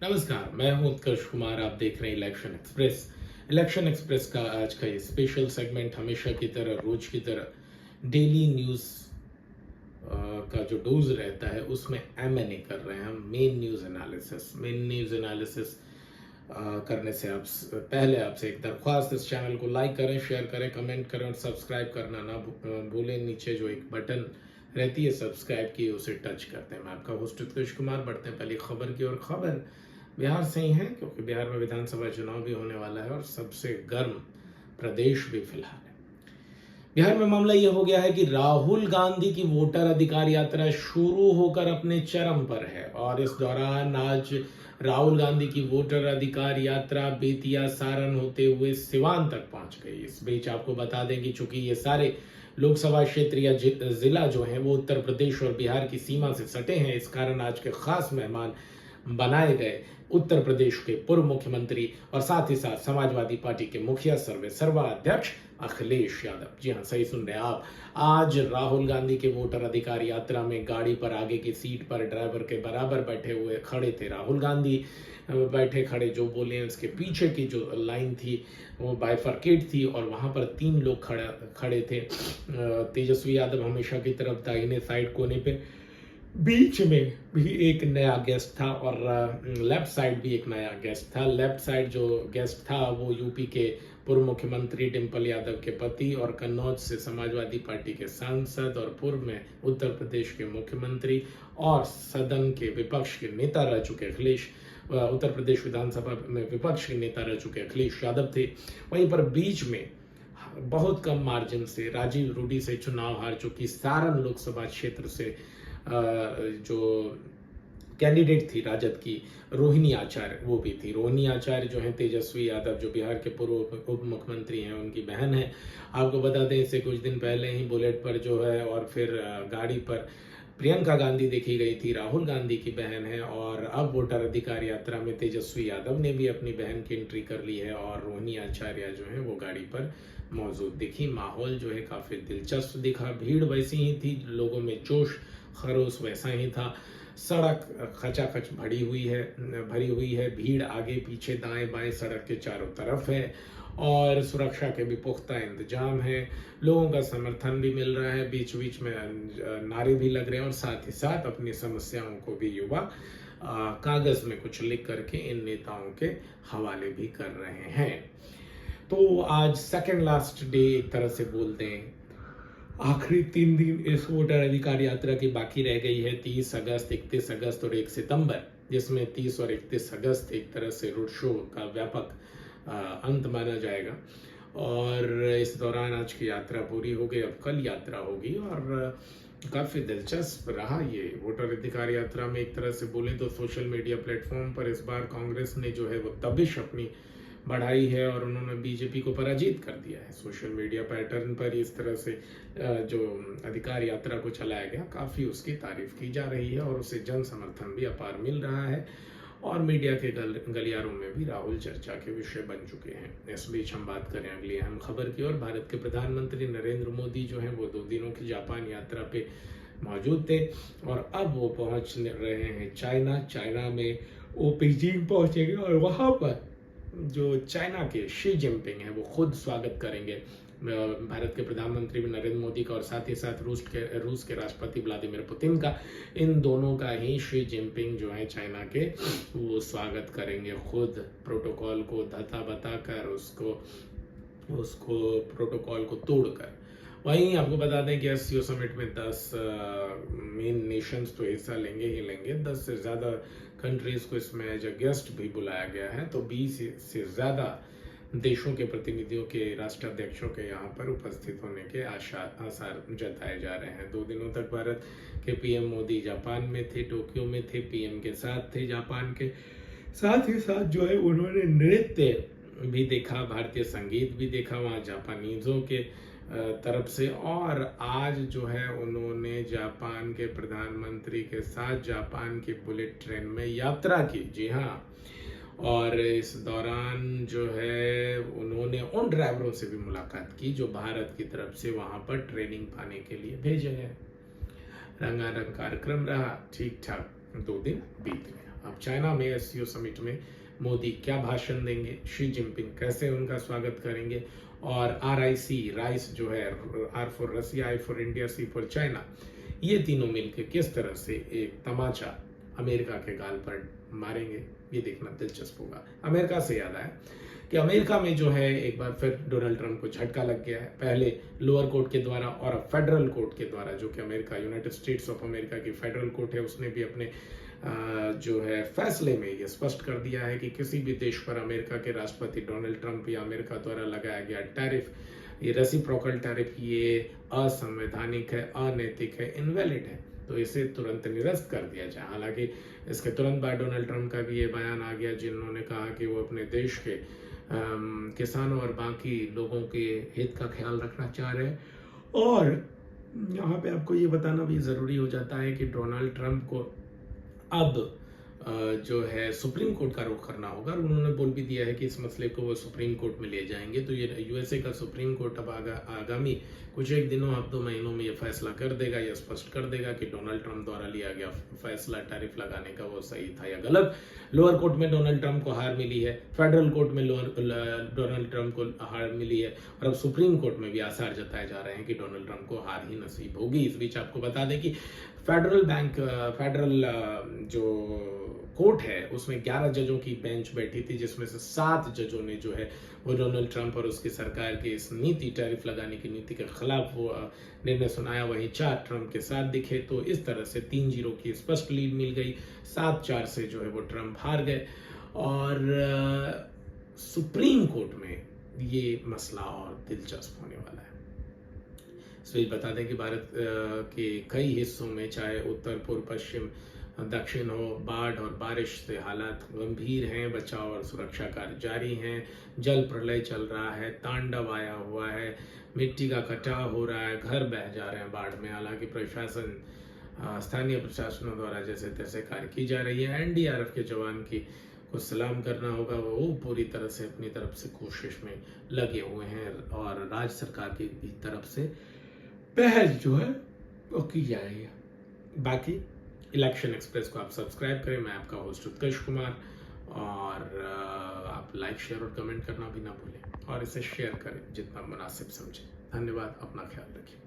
नमस्कार, मैं हूं उत्कर्ष कुमार। आप देख रहे हैं इलेक्शन एक्सप्रेस। इलेक्शन एक्सप्रेस का आज का ये स्पेशल सेगमेंट हमेशा की तरह, रोज की तरह डेली न्यूज का जो डोज रहता है उसमें एमएनए कर रहे हैं हम। मेन न्यूज एनालिसिस करने से आप पहले आपसे एक दरख्वास्त, इस चैनल को लाइक करें, शेयर करें, कमेंट करें और सब्सक्राइब करना ना भूलें। नीचे जो एक बटन रहती है सब्सक्राइब की, उसे टच करते हैं। मैं आपका होस्ट उत्कर्ष कुमार। बढ़ते हैं पहली खबर की और खबर बिहार से ही है, क्योंकि बिहार में विधानसभा चुनाव भी होने वाला है और सबसे गर्म प्रदेश भी फिलहाल है। बिहार में मामला यह हो गया है कि राहुल गांधी की वोटर अधिकार यात्रा शुरू होकर अपने चरम पर है और इस दौरान आज राहुल गांधी की वोटर अधिकार यात्रा बेतिया, सारण होते हुए सिवान तक पहुंच गई। इस बीच आपको बता दें कि चूंकि ये सारे लोकसभा क्षेत्र या जिला जो है वो उत्तर प्रदेश और बिहार की सीमा से सटे हैं, इस कारण आज के खास मेहमान बनाए गए उत्तर प्रदेश के पूर्व मुख्यमंत्री और साथ ही साथ समाजवादी पार्टी के मुखिया सर्वेसर्वा अध्यक्ष अखिलेश यादव। जी हाँ, सही सुन रहे हैं आप। आज राहुल गांधी के वोटर अधिकार यात्रा में गाड़ी पर आगे की सीट पर ड्राइवर के बराबर बैठे हुए खड़े थे राहुल गांधी। बैठे खड़े जो बोले, उसके पीछे की जो लाइन थी वो बाइफरकेट थी और वहां पर 3 लोग खड़े थे। तेजस्वी यादव हमेशा की तरफ दाहिने साइड कोने पे, बीच में भी एक नया गेस्ट था और लेफ्ट साइड भी एक नया गेस्ट था। लेफ्ट साइड जो गेस्ट था वो यूपी के पूर्व मुख्यमंत्री डिम्पल यादव के पति और कन्नौज से समाजवादी पार्टी के सांसद और पूर्व में उत्तर प्रदेश के मुख्यमंत्री और सदन के विपक्ष के नेता रह चुके उत्तर प्रदेश विधानसभा में विपक्ष के नेता रह चुके अखिलेश यादव थे। वहीं पर बीच में बहुत कम मार्जिन से राजीव रूडी से चुनाव हार चुकी सारण लोकसभा क्षेत्र से जो कैंडिडेट थी राजद की, रोहिणी आचार्य, वो भी थी। रोहिणी आचार्य जो है तेजस्वी यादव जो बिहार के पूर्व उप मुख्यमंत्री हैं, उनकी बहन है। आपको बता दें इससे कुछ दिन पहले ही बुलेट पर जो है और फिर गाड़ी पर प्रियंका गांधी देखी गई थी, राहुल गांधी की बहन है। और अब वोटर अधिकार यात्रा में तेजस्वी यादव ने भी अपनी बहन की एंट्री कर ली है और रोहिणी आचार्य जो है वो गाड़ी पर मौजूद दिखी। माहौल जो है काफी दिलचस्प दिखा, भीड़ वैसी ही थी, लोगों में जोश खरोश वैसा ही था। सड़क खचाखच भरी हुई है। भीड़ आगे पीछे दाएं बाएं सड़क के चारों तरफ है और सुरक्षा के भी पुख्ता इंतजाम है। लोगों का समर्थन भी मिल रहा है, बीच बीच में नारे भी लग रहे हैं और साथ ही साथ अपनी समस्याओं को भी युवा कागज में कुछ लिख करके इन नेताओं के हवाले भी कर रहे हैं। तो आज सेकेंड लास्ट डे एक तरह से बोलते हैं, आखिरी 3 दिन इस वोटर अधिकार यात्रा की बाकी रह गई है। 30 अगस्त, 31 अगस्त और 1 सितंबर, जिसमें 30 और 31 अगस्त एक तरह से रोड शो का व्यापक अंत माना जाएगा। और इस दौरान आज की यात्रा पूरी हो गई, अब कल यात्रा होगी और काफ़ी दिलचस्प रहा ये वोटर अधिकार यात्रा में। एक तरह से बोले तो सोशल मीडिया प्लेटफॉर्म पर इस बार कांग्रेस ने जो है वो दबिश अपनी बढ़ाई है और उन्होंने बीजेपी को पराजित कर दिया है। सोशल मीडिया पैटर्न पर इस तरह से जो अधिकार यात्रा को चलाया गया, काफ़ी उसकी तारीफ की जा रही है और उसे जन समर्थन भी अपार मिल रहा है और मीडिया के गलियारों में भी राहुल चर्चा के विषय बन चुके हैं। इस बीच हम बात करें अगली अहम खबर की और भारत के प्रधानमंत्री नरेंद्र मोदी जो हैं वो 2 दिनों की जापान यात्रा पे मौजूद थे और अब वो पहुंच रहे हैं चाइना में वो बीजिंग पहुंचेंगे और वहां पर जो चाइना के शी जिनपिंग है वो खुद स्वागत करेंगे भारत के प्रधानमंत्री नरेंद्र मोदी का और साथ ही साथ रूस के राष्ट्रपति व्लादिमीर पुतिन का। इन दोनों का ही शी जिनपिंग जो है चाइना के वो स्वागत करेंगे, खुद प्रोटोकॉल को धता बताकर उसको प्रोटोकॉल को तोड़कर। वहीं आपको बता दें कि एससीओ समिट में 10 मेन नेशंस तो हिस्सा लेंगे। 10 से ज़्यादा कंट्रीज को इसमें एज अ गेस्ट भी बुलाया गया है, तो 20 से ज़्यादा देशों के प्रतिनिधियों के राष्ट्राध्यक्षों के यहाँ पर उपस्थित होने के आसार जताए जा रहे हैं। 2 दिनों तक भारत के पीएम मोदी जापान में थे, टोक्यो में थे, पीएम के साथ थे जापान के। साथ ही साथ जो है उन्होंने नृत्य भी देखा, भारतीय संगीत भी देखा वहाँ जापानीजों के तरफ से। और आज जो है उन्होंने जापान के प्रधानमंत्री के साथ जापान की बुलेट ट्रेन में यात्रा की। जी हाँ, और इस दौरान जो है उन्होंने उन ड्राइवरों से भी मुलाकात की जो भारत की तरफ से वहां पर ट्रेनिंग पाने के लिए भेजे गए। रंगारंग कार्यक्रम रहा, ठीक ठाक 2 दिन बीत गए। अब चाइना में एससीओ समिट में मोदी क्या भाषण देंगे, शी जिनपिंग कैसे उनका स्वागत करेंगे, और RIC राइस जो है, R for Russia, I for India, C for China, ये तीनों मिलकर किस तरह से एक तमाचा अमेरिका के गाल पर मारेंगे, ये देखना दिलचस्प होगा। अमेरिका से याद आया कि अमेरिका में जो है एक बार फिर डोनाल्ड ट्रंप को झटका लग गया है, पहले लोअर कोर्ट के द्वारा और अब फेडरल कोर्ट के द्वारा, जो कि America United states of America की फेडरल कोर्ट है, उसने भी अपने जो है फैसले में ये स्पष्ट कर दिया है कि किसी भी देश पर अमेरिका के राष्ट्रपति डोनाल्ड ट्रंप या अमेरिका द्वारा लगाया गया टैरिफ, ये रेसिप्रोकल टैरिफ, ये असंवैधानिक है, अनैतिक है, इनवैलिड है, तो इसे तुरंत निरस्त कर दिया जाए। हालांकि इसके तुरंत बाद डोनाल्ड ट्रंप का भी ये बयान आ गया, जिन्होंने कहा कि वो अपने देश के किसानों और बाकी लोगों के हित का ख्याल रखना चाह रहे हैं। और यहाँ पे आपको ये बताना भी ज़रूरी हो जाता है कि डोनाल्ड ट्रंप को अब जो है सुप्रीम कोर्ट का रुख करना होगा, और उन्होंने बोल भी दिया है कि इस मसले को वो सुप्रीम कोर्ट में ले जाएंगे। तो ये USA का सुप्रीम कोर्ट अब आगामी कुछ एक दिनों, अब 2 महीनों में ये फैसला कर देगा, या स्पष्ट कर देगा कि डोनाल्ड ट्रंप द्वारा लिया गया फैसला टैरिफ लगाने का वो सही था या गलत। लोअर कोर्ट में डोनाल्ड ट्रंप को हार मिली है, फेडरल कोर्ट में डोनाल्ड ट्रंप को हार मिली है, और अब सुप्रीम कोर्ट में भी आसार जताए जा रहे हैं कि डोनाल्ड ट्रंप को हार ही नसीब होगी। इस बीच आपको बता दें कि फेडरल जो कोर्ट है उसमें 11 जजों की बेंच बैठी थी, जिसमें से 7 जजों ने जो है वो डोनाल्ड ट्रंप और उसकी सरकार की इस नीति, टैरिफ लगाने की नीति के खिलाफ वो निर्णय सुनाया, वहीं 4 ट्रंप के साथ दिखे। तो इस तरह से 3-0 की स्पष्ट लीड मिल गई, 7-4 से जो है वो ट्रंप हार गए, और सुप्रीम कोर्ट में ये मसला और दिलचस्प होने वाला है। इस बीच बता दें कि भारत के कई हिस्सों में, चाहे उत्तर, पूर्व, पश्चिम, दक्षिण हो, बाढ़ और बारिश से हालात गंभीर हैं, बचाव और सुरक्षा कार्य जारी हैं, जल प्रलय चल रहा है, तांडव आया हुआ है, मिट्टी का कटाव हो रहा है, घर बह जा रहे हैं बाढ़ में। हालांकि प्रशासन, स्थानीय प्रशासनों द्वारा जैसे तैसे कार्य की जा रही है। NDRF के जवान की को सलाम करना होगा, वो पूरी तरह से अपनी तरफ से कोशिश में लगे हुए हैं, और राज्य सरकार की तरफ से पहल जो है वो की जा रही है। बाकी इलेक्शन एक्सप्रेस को आप सब्सक्राइब करें। मैं आपका होस्ट उत्कर्ष कुमार, और आप लाइक, शेयर और कमेंट करना भी ना भूलें, और इसे शेयर करें जितना मुनासिब समझें। धन्यवाद, अपना ख्याल रखिए।